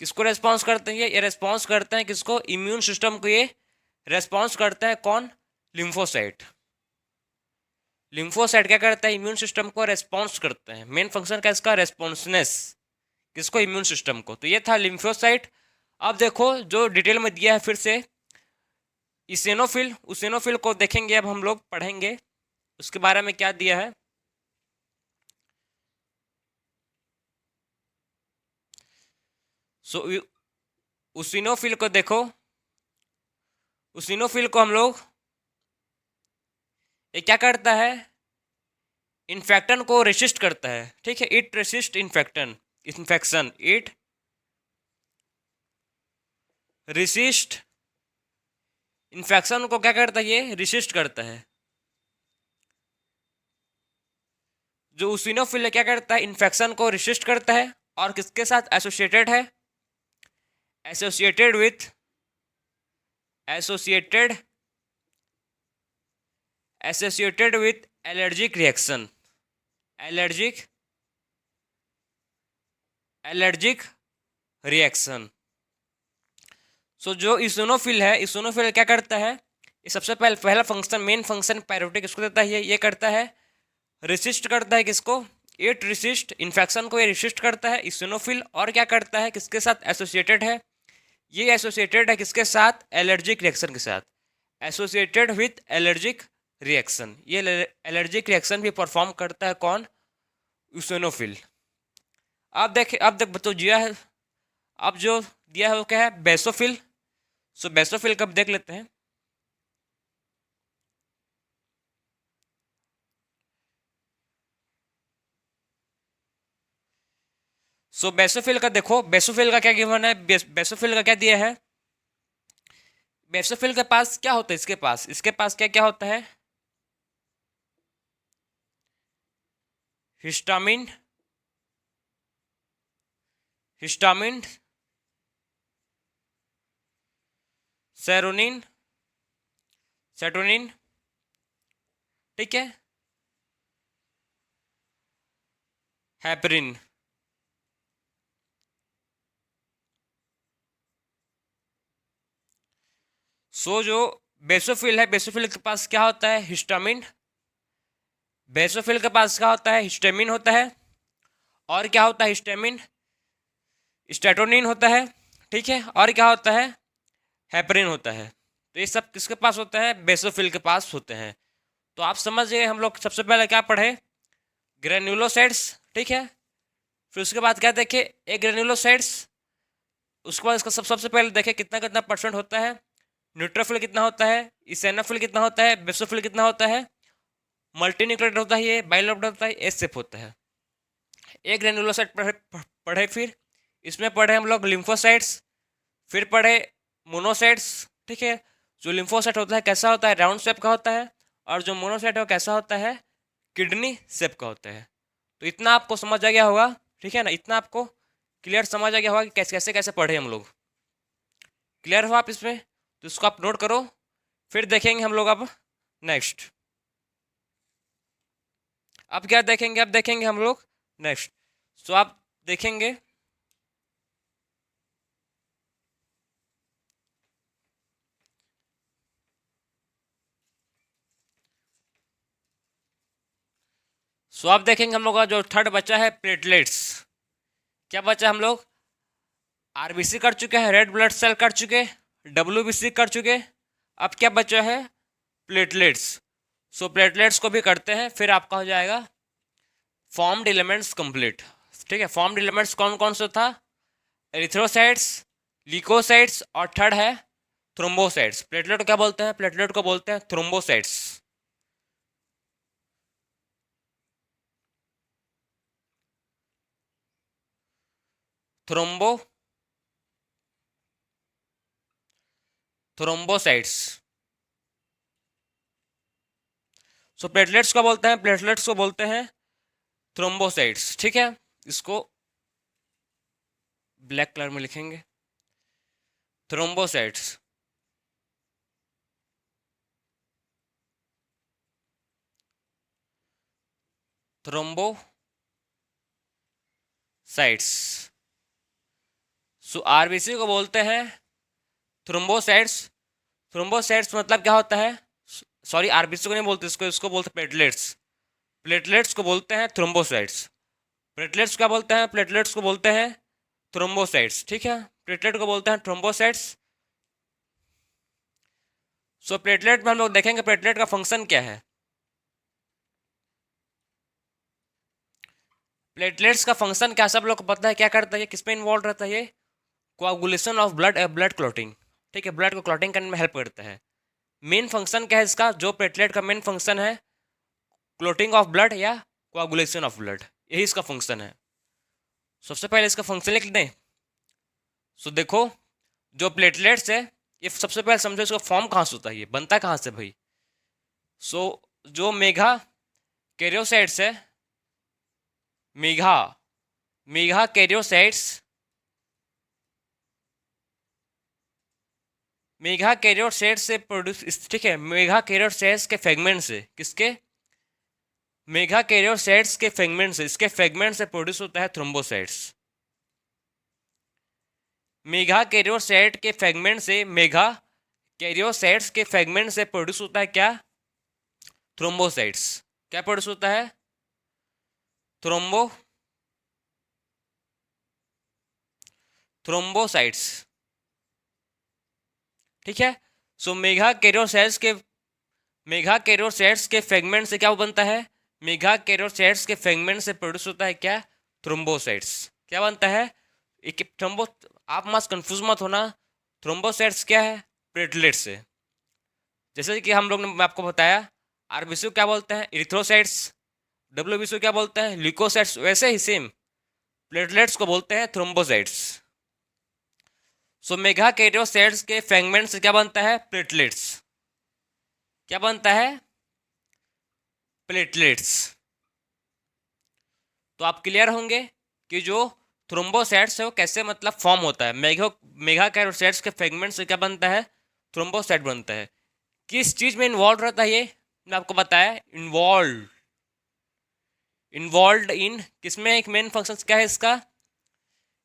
किसको रेस्पॉन्स करते हैं? ये रेस्पॉन्स करते हैं किसको? इम्यून सिस्टम को। ये रेस्पॉन्स करता है कौन? लिम्फोसाइट। लिम्फोसाइट क्या करता है? इम्यून सिस्टम को रेस्पॉन्स करते हैं। मेन फंक्शन क्या इसका? रेस्पॉन्सनेस। किसको? इम्यून सिस्टम को। तो ये था लिम्फोसाइट। अब देखो जो डिटेल में दिया है फिर से, इसेनोफिल, उसेनोफिल को देखेंगे। अब हम लोग पढ़ेंगे उसके बारे में क्या दिया है। सो उसिनोफिल को देखो, उसिनोफिल को हम लोग, ये क्या करता है, इन्फेक्शन को रेसिस्ट करता है, ठीक है, it resist infection, infection, it resist infection को क्या करता है, ये रेसिस्ट करता है। जो उसिनोफिल है क्या करता है, इन्फेक्शन को रेसिस्ट करता है और किसके साथ एसोसिएटेड है, associated with, associated associated with allergic reaction, allergic allergic reaction. So जो इसोनोफिल है, इसोनोफिल क्या करता है, ये सबसे पहला फंक्शन, मेन फंक्शन पायरोटिक किसको देता है, ये करता है, रेसिस्ट करता है किसको, इट रेसिस्ट इन्फेक्शन को, ये रेसिस्ट करता है इसोनोफिल। और क्या करता है, किसके साथ एसोसिएटेड है, ये एसोसिएटेड है किसके साथ, एलर्जिक रिएक्शन के साथ, एसोसिएटेड विथ एलर्जिक रिएक्शन। ये एलर्जिक रिएक्शन भी परफॉर्म करता है कौन, इसोनोफिल। अब देख तो दिया है, अब जो दिया है वो क्या है, बेसोफिल। सो बेसोफिल कब देख लेते हैं। सो बेसोफिल का देखो, बेसोफिल का क्या गिवन है, बेसोफिल का क्या दिया है, बेसोफिल के पास क्या होता है, इसके पास क्या क्या होता है, हिस्टामिन, हिस्टामिन, सेरोनिन, सेरोनिन, ठीक है, हेपरिन। सो जो बेसोफिल है, बेसोफिल के पास क्या होता है, हिस्टामिन, बेसोफिल के पास क्या होता है, हिस्टामिन होता है। और क्या होता है, हिस्टामिन, स्टेटोनिन होता है, ठीक है, और क्या होता है, हेपरिन होता है। तो ये सब किसके पास होता है, बेसोफिल के पास होते हैं। तो आप समझ गए, हम लोग सबसे पहले क्या पढ़े, ग्रेन्युलोसाइट्स, ठीक है, फिर उसके बाद क्या देखे, ए ग्रेन्युलोसाइट्स, उसके बाद इसका सबसे पहले देखे कितना कितना परसेंट होता है, न्यूट्रोफिल कितना होता है, इसेनोफिल कितना होता है, बेसोफिल कितना होता है, मल्टीन्यूक्लियोटाइड होता है, ये बाइलोप्ट होता है, एस सेप होता है। एक ग्रेनुलोसाइट पढ़े फिर इसमें पढ़े हम लोग लिम्फोसाइट्स, फिर पढ़े मोनोसाइट्स, ठीक है। जो लिम्फोसाइट होता है कैसा होता है, राउंड शेप का होता है, और जो मोनोसाइट है वो कैसा होता है, किडनी शेप का होता है। तो इतना आपको समझ आ गया होगा, ठीक है ना, इतना आपको क्लियर समझ आ गया होगा कि कैसे कैसे कैसे पढ़े हम लोग, क्लियर हो आप इसमें। तो इसको आप नोट करो, फिर देखेंगे हम लोग अब नेक्स्ट। अब क्या देखेंगे, अब देखेंगे हम लोग नेक्स्ट। सो आप देखेंगे, सो आप देखेंगे हम लोग का जो थर्ड बचा है प्लेटलेट्स। क्या बचा, हम लोग आरबीसी कर चुके हैं, रेड ब्लड सेल कर चुके, डब्ल्यूबीसी कर चुके, अब क्या बचा है, प्लेटलेट्स। सो प्लेटलेट्स को भी करते हैं, फिर आपका हो जाएगा फॉर्म्ड एलिमेंट्स कंप्लीट, ठीक है। फॉर्म्ड एलिमेंट्स कौन कौन सा था, एरिथ्रोसाइट्स, ल्यूकोसाइट्स, और थर्ड है थ्रोम्बोसाइट्स। प्लेटलेट को क्या बोलते हैं, प्लेटलेट को बोलते हैं थ्रोम्बोसाइट्स, थ्रोम्बो थ्रोम्बोसाइट्स। सो प्लेटलेट्स को बोलते हैं, प्लेटलेट्स को बोलते हैं थ्रोम्बोसाइट्स, ठीक है। इसको ब्लैक कलर में लिखेंगे, थ्रोम्बोसाइट्स। थ्रोम्बोसाइट्स। सो आरबीसी को बोलते हैं थ्रोम्बोसाइट्स। थ्रोम्बोसाइट्स मतलब क्या होता है, सॉरी आरबीसी को नहीं बोलते, इसको इसको बोलते प्लेटलेट्स। प्लेटलेट्स को बोलते हैं थ्रोम्बोसाइट्स। प्लेटलेट्स क्या बोलते हैं, प्लेटलेट्स को बोलते हैं थ्रोम्बोसाइट्स, ठीक है। प्लेटलेट को बोलते हैं थ्रोम्बोसाइट्स। सो प्लेटलेट में हम लोग देखेंगे प्लेटलेट का फंक्शन क्या है। प्लेटलेट्स का फंक्शन क्या सब लोग को पता है, क्या करता है, किस में इन्वॉल्व रहता है, ये coagulation of blood blood clotting, ठीक है, ब्लड को क्लॉटिंग करने में हेल्प करता है। मेन फंक्शन क्या है इसका, जो प्लेटलेट का मेन फंक्शन है क्लॉटिंग ऑफ ब्लड या कोआगुलेशन ऑफ ब्लड, यही इसका फंक्शन है। सबसे पहले इसका फंक्शन लिख दें। सो देखो जो प्लेटलेट्स है ये सबसे पहले समझो इसका फॉर्म कहाँ से होता है, ये बनता कहाँ से भाई। सो जो मेगा कैरियोसाइट्स है, mega mega karyocytes, mega karyocytes से प्रोड्यूस, ठीक है, मेगा कैरियोसाइट्स के फ्रेगमेंट से, किसके, मेगा कैरियोसाइट्स के फ्रेगमेंट से, इसके फ्रेगमेंट से प्रोड्यूस होता है थ्रोम्बोसाइट्स। मेगा कैरियोसाइट के फ्रेगमेंट से, मेगा कैरियोसाइट्स के फ्रेगमेंट से प्रोड्यूस होता है क्या, थ्रोम्बोसाइट्स। क्या प्रोड्यूस होता है, थ्रोम्बोसाइट्स, ठीक है। सो मेगा कैरियोसाइट्स के फ्रेगमेंट से क्या बनता है, मेगा कैरियोसाइट्स के फ्रेगमेंट से प्रोड्यूस होता है क्या, थ्रोम्बोसाइट्स। क्या बनता है, एक थ्रोम्बो, आप मत कंफ्यूज मत होना, थ्रोम्बोसाइट्स क्या है, प्लेटलेट्स से। जैसे कि हम लोग ने, मैं आपको बताया, आरबीसी को क्या बोलते हैं, इरिथ्रोसाइट्स, डब्ल्यूबीसी को क्या बोलते हैं, ल्यूकोसाइट्स, वैसे ही सेम प्लेटलेट्स को बोलते हैं थ्रोम्बोसाइट्स। सो मेगा कैरियोसाइट्स के फ्रेगमेंट से क्या बनता है, प्लेटलेट्स। क्या बनता है, प्लेटलेट्स। तो आप क्लियर होंगे कि जो थ्रोम्बोसाइट्स है वो कैसे मतलब फॉर्म होता है। मेगा कैरियोसाइट्स के फ्रेगमेंट से क्या बनता है, थ्रोम्बोसाइट बनता है। किस चीज में इन्वॉल्व रहता है ये, मैं आपको बताया, इन्वॉल्व इन किसमें, एक मेन फंक्शन क्या है इसका,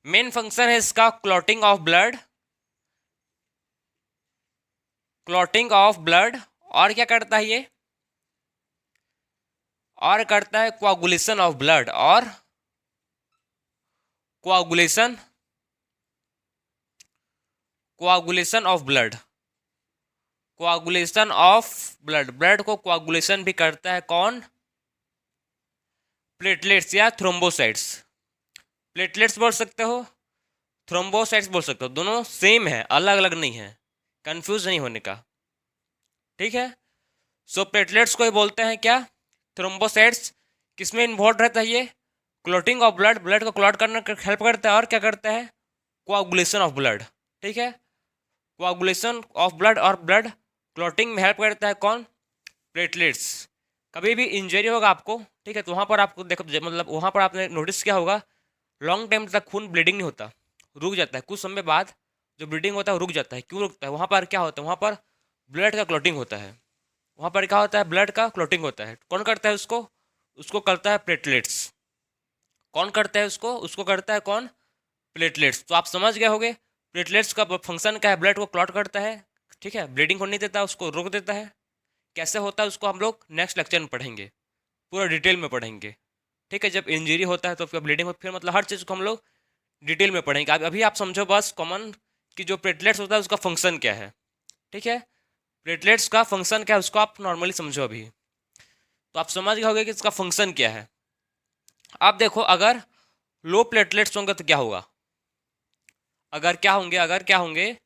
मेन फंक्शन है इसका clotting of blood, clotting of blood, और क्या करता है ये, और करता है कोआगुलेशन ऑफ ब्लड, और coagulation coagulation of blood, coagulation of blood, blood को कोआगुलेशन भी करता है कौन, प्लेटलेट्स या थ्रोम्बोसाइट्स। प्लेटलेट्स बोल सकते हो, थ्रोम्बोसाइट्स बोल सकते हो, दोनों सेम है, अलग अलग नहीं है, कंफ्यूज नहीं होने का, ठीक है। सो प्लेटलेट्स को ही बोलते हैं क्या, थ्रोम्बोसाइट्स। किसमें इन्वॉल्व रहता है ये, क्लॉटिंग ऑफ ब्लड, ब्लड को क्लॉट करने का हेल्प करता है, और क्या करता है, कोआगुलेशन ऑफ ब्लड, ठीक है। कोआगुलेशन ऑफ ब्लड और ब्लड क्लॉटिंग में हेल्प करता है कौन, प्लेटलेट्स। कभी भी इंजरी होगा आपको, ठीक है, तो वहाँ पर आपको देखो, मतलब वहाँ पर आपने नोटिस किया होगा, लॉन्ग टाइम तक खून ब्लीडिंग नहीं होता, रुक जाता है, कुछ समय बाद जो ब्लीडिंग होता है वो रुक जाता है। क्यों रुकता है, वहाँ पर क्या होता है, वहाँ पर ब्लड का क्लॉटिंग होता है, वहाँ पर क्या होता है, ब्लड का क्लॉटिंग होता है। कौन करता है उसको, उसको करता है प्लेटलेट्स। कौन करता है उसको, उसको करता है कौन, प्लेटलेट्स। तो आप समझ गए होंगे प्लेटलेट्स का फंक्शन क्या है, ब्लड को क्लॉट करता है, ठीक है, ब्लीडिंग होने नहीं देता, उसको रोक देता है। कैसे होता है उसको हम लोग नेक्स्ट लेक्चर में पढ़ेंगे, पूरा डिटेल में पढ़ेंगे, ठीक है। जब इंजरी होता है तो फिर ब्लीडिंग हो, फिर मतलब हर चीज़ को हम लोग डिटेल में पढ़ेंगे। अभी आप समझो बस कॉमन कि जो प्लेटलेट्स होता है उसका फंक्शन क्या है, ठीक है। प्लेटलेट्स का फंक्शन क्या है उसको आप नॉर्मली समझो अभी, तो आप समझ गए होंगे कि इसका फंक्शन क्या है। आप देखो अगर लो प्लेटलेट्स होंगे तो क्या होगा, अगर क्या होंगे,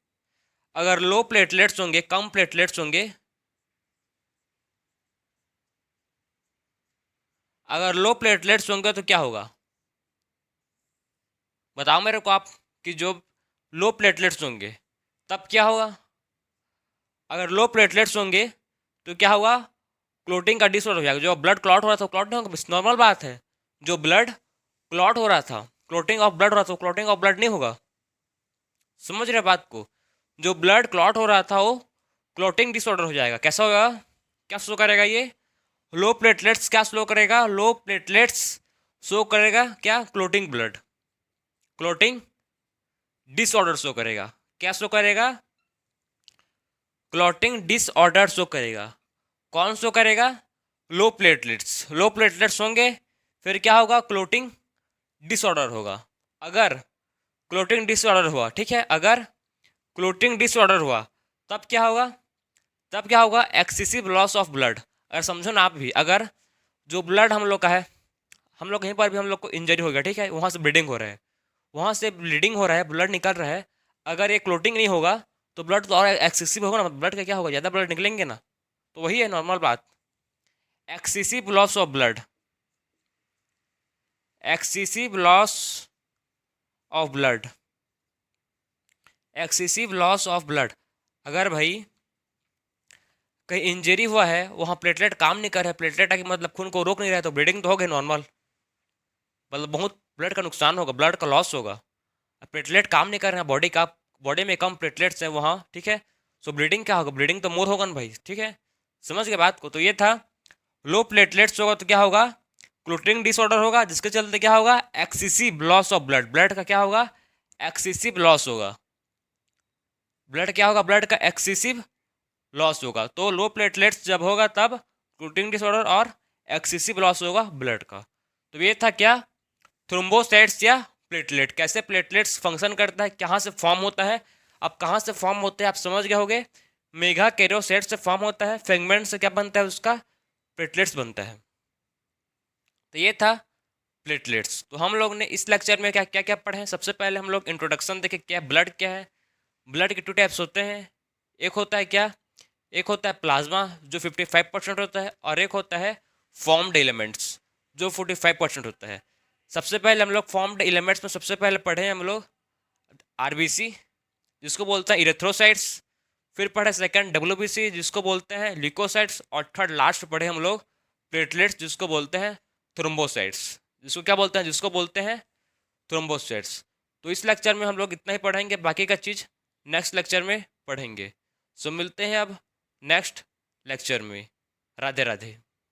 अगर लो प्लेटलेट्स होंगे, कम प्लेटलेट्स होंगे, अगर लो प्लेटलेट्स होंगे तो क्या होगा, बताओ मेरे को आप, कि जो लो प्लेटलेट्स होंगे तब क्या होगा। अगर लो प्लेटलेट्स होंगे तो क्या होगा, क्लॉटिंग का डिसऑर्डर हो जाएगा। जो ब्लड क्लॉट हो रहा था क्लॉट नहीं होगा, नॉर्मल बात है। जो ब्लड क्लॉट हो रहा था, क्लॉटिंग ऑफ ब्लड हो रहा था, क्लॉटिंग ऑफ ब्लड नहीं होगा। समझ रहे बात को, जो ब्लड क्लॉट हो रहा था वो क्लॉटिंग डिसऑर्डर हो जाएगा। कैसा होगा, क्या शो करेगा ये, लो प्लेटलेट्स क्या शो करेगा, लो प्लेटलेट्स शो करेगा क्या, clotting blood, clotting disorder show करेगा। क्या शो करेगा, क्लॉटिंग डिसऑर्डर शो करेगा। कौन शो करेगा, लो प्लेटलेट्स। लो प्लेटलेट्स होंगे फिर क्या होगा, क्लॉटिंग डिसऑर्डर होगा। अगर क्लॉटिंग डिसऑर्डर हुआ, ठीक है, अगर क्लॉटिंग डिसऑर्डर हुआ तब क्या होगा, तब क्या होगा, एक्सेसिव लॉस ऑफ ब्लड। अगर समझो ना आप भी, अगर जो ब्लड हम लोग का है, हम लोग कहीं पर भी हम लोग को इंजरी हो गया, ठीक है, वहाँ से ब्लीडिंग हो रहा है, वहाँ से ब्लीडिंग हो रहा है, ब्लड निकल रहा है। अगर ये क्लोटिंग नहीं होगा तो ब्लड तो और एक्सेसिव होगा ना, ब्लड का क्या होगा, ज़्यादा ब्लड निकलेंगे ना, तो वही है नॉर्मल बात। Excessive loss of blood, excessive loss of blood, excessive loss of blood. अगर भाई कहीं इंजरी हुआ है, वहाँ प्लेटलेट काम नहीं कर रहा है, प्लेटलेट आके मतलब खून को रोक नहीं रहा है, तो ब्लीडिंग तो हो गई नॉर्मल, मतलब बहुत ब्लड का नुकसान होगा, ब्लड का लॉस होगा। प्लेटलेट काम नहीं कर रहे हैं बॉडी का, बॉडी में कम प्लेटलेट्स हैं वहाँ, ठीक है, सो ब्लीडिंग क्या होगा, ब्लीडिंग तो मोर होगा ना भाई, ठीक है, समझ गए बात को। तो ये था, लो प्लेटलेट्स होगा तो क्या होगा, क्लोटिंग डिसऑर्डर होगा, जिसके चलते क्या होगा, excessive loss of blood, blood का क्या होगा, एक्सेसिव लॉस होगा, ब्लड क्या होगा, ब्लड का एक्सेसिव लॉस होगा। तो लो प्लेटलेट्स जब होगा तब क्लोटिंग डिसऑर्डर और एक्सेसिव लॉस होगा ब्लड का। तो ये था क्या, थ्रोम्बोसाइट्स या प्लेटलेट, कैसे प्लेटलेट्स फंक्शन करता है, कहाँ से फॉर्म होता है। अब कहाँ से फॉर्म होते हैं आप समझ गए होगे, मेगा कैरियोसाइट से फॉर्म होता है, फ्रेगमेंट से क्या बनता है उसका, प्लेटलेट्स बनता है। तो ये था प्लेटलेट्स। तो हम लोग ने इस लेक्चर में क्या क्या क्या पढ़े हैं, सबसे पहले हम लोग इंट्रोडक्शन देखे, क्या ब्लड क्या है। ब्लड के 2 टाइप्स होते हैं, एक होता है क्या, एक होता है प्लाज्मा जो 55% होता है, और एक होता है फॉर्म्ड एलिमेंट्स जो 45% होता है। सबसे पहले हम लोग फॉर्म्ड एलिमेंट्स में सबसे पहले पढ़े हैं हम लोग आरबीसी जिसको बोलते हैं इरेथ्रोसाइट्स, फिर पढ़े सेकंड डब्ल्यूबीसी जिसको बोलते हैं ल्यूकोसाइट्स, और थर्ड लास्ट पढ़े हम लोग प्लेटलेट्स जिसको बोलते हैं थ्रोम्बोसाइट्स, जिसको क्या बोलते हैं, जिसको बोलते हैं थ्रोम्बोसाइट्स। तो इस लेक्चर में हम लोग इतना ही पढ़ेंगे, बाकी का चीज़ नेक्स्ट लेक्चर में पढ़ेंगे। सो मिलते हैं अब नेक्स्ट लेक्चर में। राधे राधे।